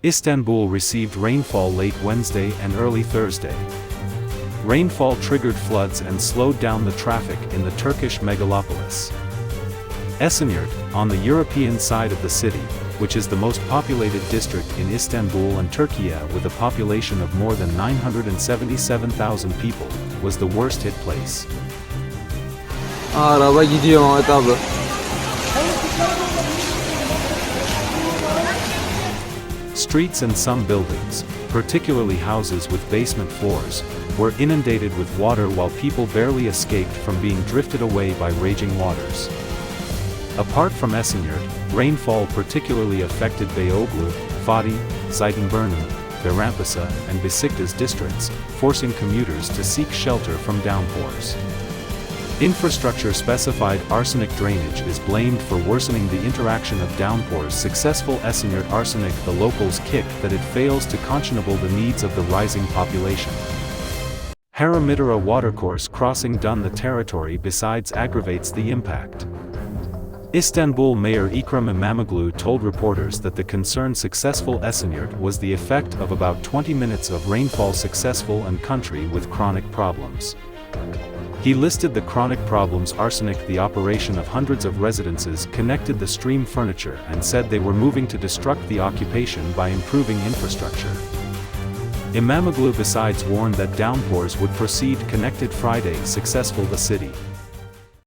Istanbul received rainfall late Wednesday and early Thursday. Rainfall triggered floods and slowed down the traffic in the Turkish megalopolis. Esenyurt, on the European side of the city, which is the most populated district in Istanbul and Turkey with a population of more than 977,000 people, was the worst hit place. Araba gidiyor Mehmet abi. Streets and some buildings, particularly houses with basement floors, were inundated with water while people barely escaped from being drifted away by raging waters. Apart from Esenyurt, rainfall particularly affected Beyoğlu, Fatih, Zeytinburnu, Bayrampaşa, and Beşiktaş districts, forcing commuters to seek shelter from downpours. Infrastructure-specified arsenic drainage is blamed for worsening the interaction of downpours. Successful Esenyurt arsenic. The locals kick that it fails to conscionable the needs of the rising population. Haramitara watercourse crossing done the territory besides aggravates the impact. Istanbul Mayor Ekrem İmamoğlu told reporters that the concerned successful Esenyurt was the effect of about 20 minutes of rainfall successful and country with chronic problems. He listed the chronic problems: arsenic, the operation of hundreds of residences connected the stream furniture, and said they were moving to destruct the occupation by improving infrastructure. İmamoğlu besides warned that downpours would proceed connected Friday successful the city.